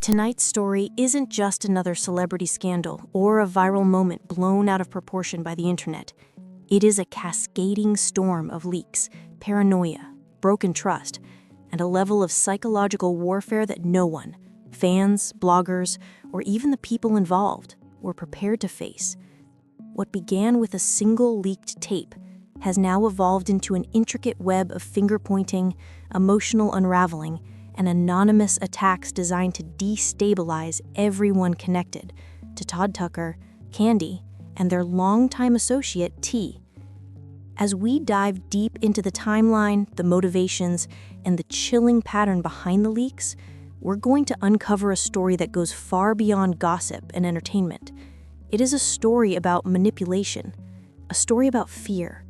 Tonight's story isn't just another celebrity scandal or a viral moment blown out of proportion by the internet. It is a cascading storm of leaks, paranoia, broken trust, and a level of psychological warfare that no one, fans, bloggers, or even the people involved, were prepared to face. What began with a single leaked tape has now evolved into an intricate web of finger-pointing, emotional unraveling, and anonymous attacks designed to destabilize everyone connected to Todd Tucker, Kandi, and their longtime associate, T. As we dive deep into the timeline, the motivations, and the chilling pattern behind the leaks, we're going to uncover a story that goes far beyond gossip and entertainment. It is a story about manipulation, a story about fear,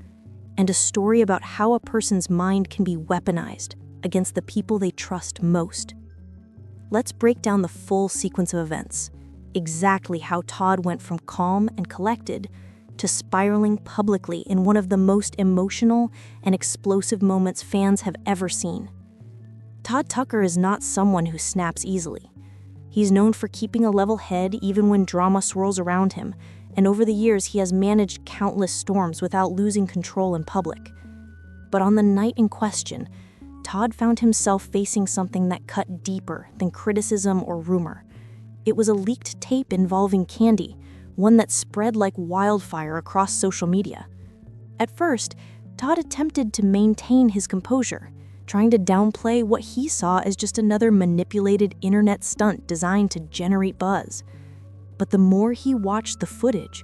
and a story about how a person's mind can be weaponized against the people they trust most. Let's break down the full sequence of events, exactly how Todd went from calm and collected to spiraling publicly in one of the most emotional and explosive moments fans have ever seen. Todd Tucker is not someone who snaps easily. He's known for keeping a level head even when drama swirls around him, and over the years he has managed countless storms without losing control in public. But on the night in question, Todd found himself facing something that cut deeper than criticism or rumor. It was a leaked tape involving Kandi, one that spread like wildfire across social media. At first, Todd attempted to maintain his composure, trying to downplay what he saw as just another manipulated internet stunt designed to generate buzz. But the more he watched the footage,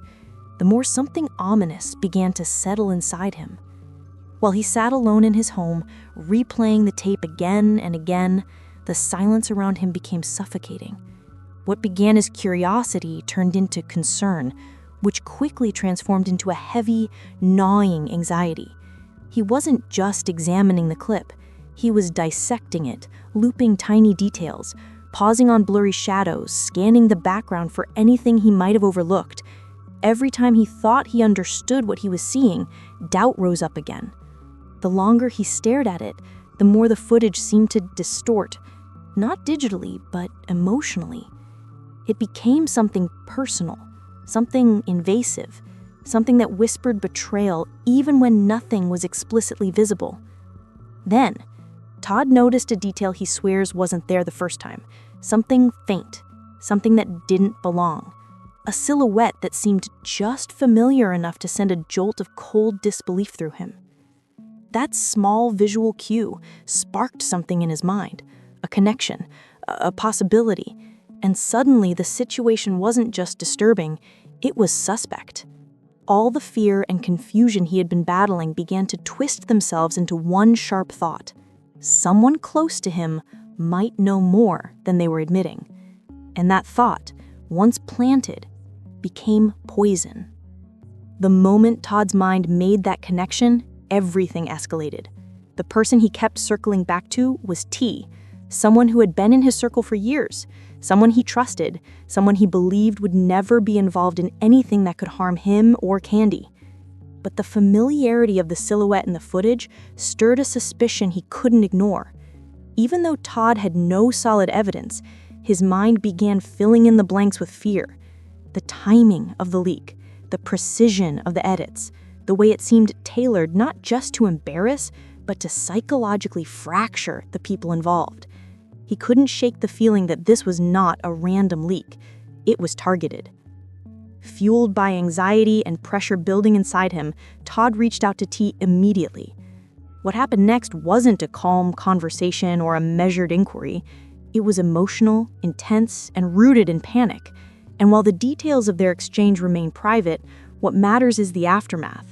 the more something ominous began to settle inside him. While he sat alone in his home, replaying the tape again and again, the silence around him became suffocating. What began as curiosity turned into concern, which quickly transformed into a heavy, gnawing anxiety. He wasn't just examining the clip. He was dissecting it, looping tiny details, pausing on blurry shadows, scanning the background for anything he might have overlooked. Every time he thought he understood what he was seeing, doubt rose up again. The longer he stared at it, the more the footage seemed to distort, not digitally, but emotionally. It became something personal, something invasive, something that whispered betrayal even when nothing was explicitly visible. Then, Todd noticed a detail he swears wasn't there the first time. Something faint, something that didn't belong. A silhouette that seemed just familiar enough to send a jolt of cold disbelief through him. That small visual cue sparked something in his mind, a connection, a possibility, and suddenly the situation wasn't just disturbing, it was suspect. All the fear and confusion he had been battling began to twist themselves into one sharp thought. Someone close to him might know more than they were admitting. And that thought, once planted, became poison. The moment Todd's mind made that connection, everything escalated. The person he kept circling back to was T, someone who had been in his circle for years, someone he trusted, someone he believed would never be involved in anything that could harm him or Kandi. But the familiarity of the silhouette in the footage stirred a suspicion he couldn't ignore. Even though Todd had no solid evidence, his mind began filling in the blanks with fear. The timing of the leak, the precision of the edits, the way it seemed tailored not just to embarrass, but to psychologically fracture the people involved. He couldn't shake the feeling that this was not a random leak. It was targeted. Fueled by anxiety and pressure building inside him, Todd reached out to T immediately. What happened next wasn't a calm conversation or a measured inquiry. It was emotional, intense, and rooted in panic. And while the details of their exchange remain private, what matters is the aftermath.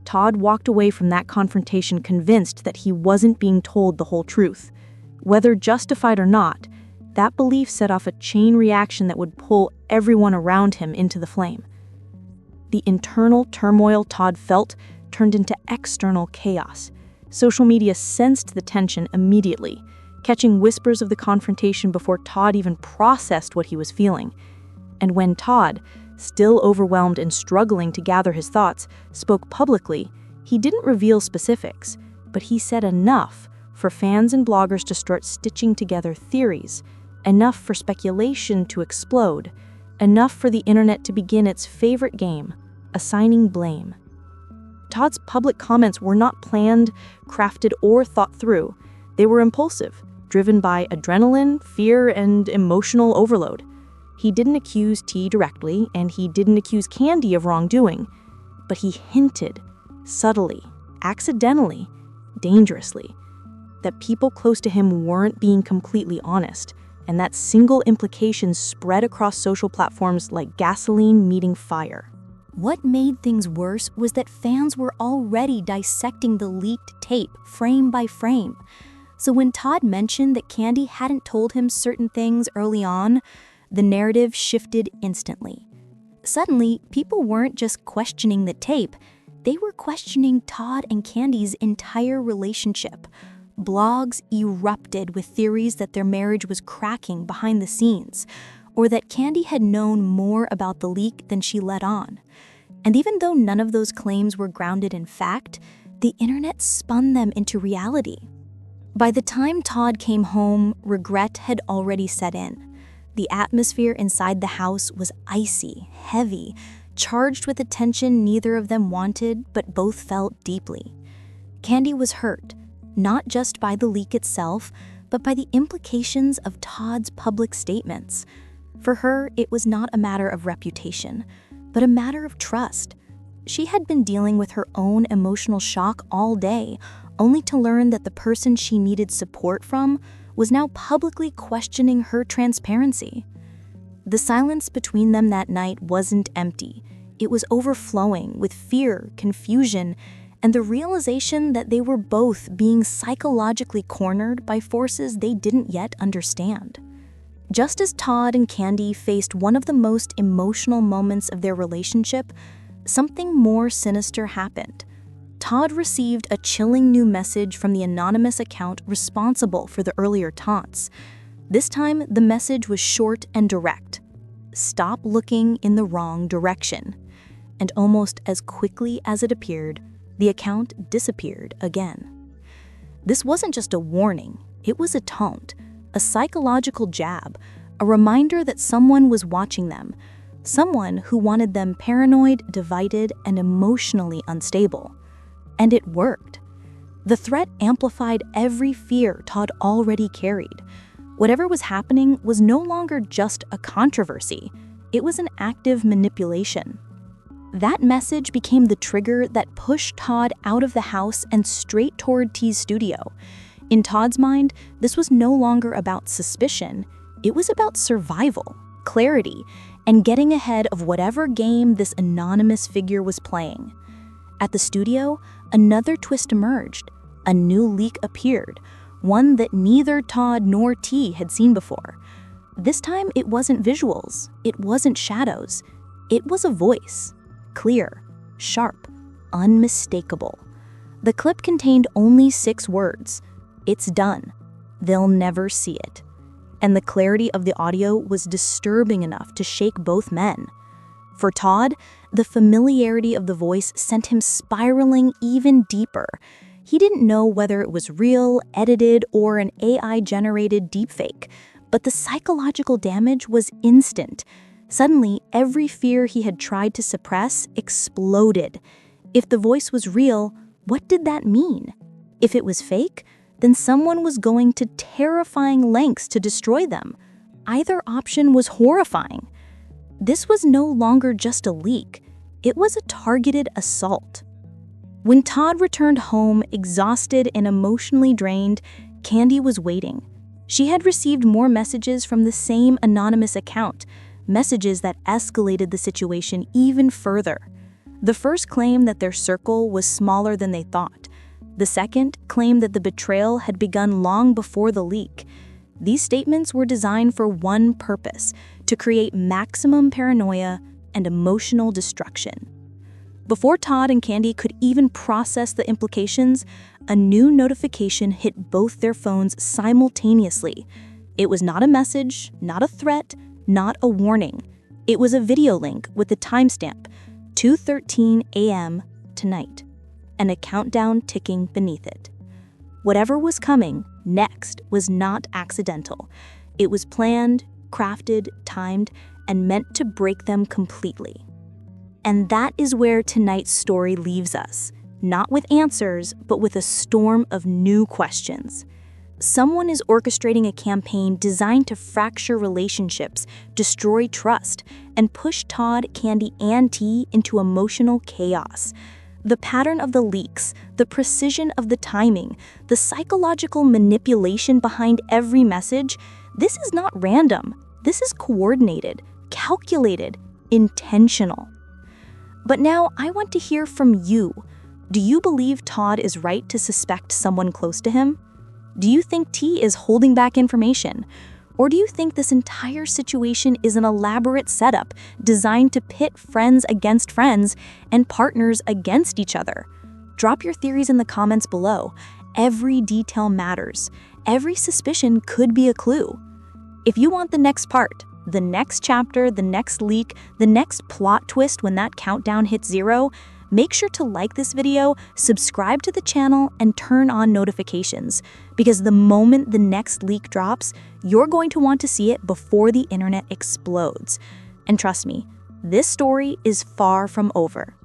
Todd walked away from that confrontation convinced that he wasn't being told the whole truth. Whether justified or not, that belief set off a chain reaction that would pull everyone around him into the flame. The internal turmoil Todd felt turned into external chaos. Social media sensed the tension immediately, catching whispers of the confrontation before Todd even processed what he was feeling. And when Todd, still overwhelmed and struggling to gather his thoughts, spoke publicly, he didn't reveal specifics, but he said enough for fans and bloggers to start stitching together theories, enough for speculation to explode, enough for the internet to begin its favorite game, assigning blame. Todd's public comments were not planned, crafted, or thought through. They were impulsive, driven by adrenaline, fear, and emotional overload. He didn't accuse T directly, and he didn't accuse Kandi of wrongdoing, but he hinted, subtly, accidentally, dangerously, that people close to him weren't being completely honest, and that single implication spread across social platforms like gasoline meeting fire. What made things worse was that fans were already dissecting the leaked tape frame by frame. So when Todd mentioned that Kandi hadn't told him certain things early on, the narrative shifted instantly. Suddenly, people weren't just questioning the tape, they were questioning Todd and Kandi's entire relationship. Blogs erupted with theories that their marriage was cracking behind the scenes, or that Kandi had known more about the leak than she let on. And even though none of those claims were grounded in fact, the internet spun them into reality. By the time Todd came home, regret had already set in. The atmosphere inside the house was icy, heavy, charged with a tension neither of them wanted, but both felt deeply. Kandi was hurt, not just by the leak itself, but by the implications of Todd's public statements. For her, it was not a matter of reputation, but a matter of trust. She had been dealing with her own emotional shock all day, only to learn that the person she needed support from was now publicly questioning her transparency. The silence between them that night wasn't empty. It was overflowing with fear, confusion, and the realization that they were both being psychologically cornered by forces they didn't yet understand. Just as Todd and Kandi faced one of the most emotional moments of their relationship, something more sinister happened. Todd received a chilling new message from the anonymous account responsible for the earlier taunts. This time, the message was short and direct. Stop looking in the wrong direction. And almost as quickly as it appeared, the account disappeared again. This wasn't just a warning, it was a taunt, a psychological jab, a reminder that someone was watching them, someone who wanted them paranoid, divided, and emotionally unstable. And it worked. The threat amplified every fear Todd already carried. Whatever was happening was no longer just a controversy, it was an active manipulation. That message became the trigger that pushed Todd out of the house and straight toward T's studio. In Todd's mind, this was no longer about suspicion, it was about survival, clarity, and getting ahead of whatever game this anonymous figure was playing. At the studio, another twist emerged. A new leak appeared, one that neither Todd nor T had seen before. This time, it wasn't visuals, it wasn't shadows, it was a voice. Clear, sharp, unmistakable. The clip contained only 6 words. It's done. They'll never see it. And the clarity of the audio was disturbing enough to shake both men. For Todd, the familiarity of the voice sent him spiraling even deeper. He didn't know whether it was real, edited, or an AI-generated deepfake, but the psychological damage was instant. Suddenly, every fear he had tried to suppress exploded. If the voice was real, what did that mean? If it was fake, then someone was going to terrifying lengths to destroy them. Either option was horrifying. This was no longer just a leak. It was a targeted assault. When Todd returned home, exhausted and emotionally drained, Kandi was waiting. She had received more messages from the same anonymous account, messages that escalated the situation even further. The first claimed that their circle was smaller than they thought. The second claimed that the betrayal had begun long before the leak. These statements were designed for one purpose: to create maximum paranoia and emotional destruction. Before Todd and Kandi could even process the implications, a new notification hit both their phones simultaneously. It was not a message, not a threat, not a warning. It was a video link with a timestamp, 2:13 a.m. tonight, and a countdown ticking beneath it. Whatever was coming next was not accidental. It was planned, crafted, timed, and meant to break them completely. And that is where tonight's story leaves us, not with answers, but with a storm of new questions. Someone is orchestrating a campaign designed to fracture relationships, destroy trust, and push Todd, Kandi, and T into emotional chaos. The pattern of the leaks, the precision of the timing, the psychological manipulation behind every message, this is not random. This is coordinated, calculated, intentional. But now I want to hear from you. Do you believe Todd is right to suspect someone close to him? Do you think T is holding back information? Or do you think this entire situation is an elaborate setup designed to pit friends against friends and partners against each other? Drop your theories in the comments below. Every detail matters. Every suspicion could be a clue. If you want the next part, the next chapter, the next leak, the next plot twist when that countdown hits 0, make sure to like this video, subscribe to the channel, and turn on notifications, because the moment the next leak drops, you're going to want to see it before the internet explodes. And trust me, this story is far from over.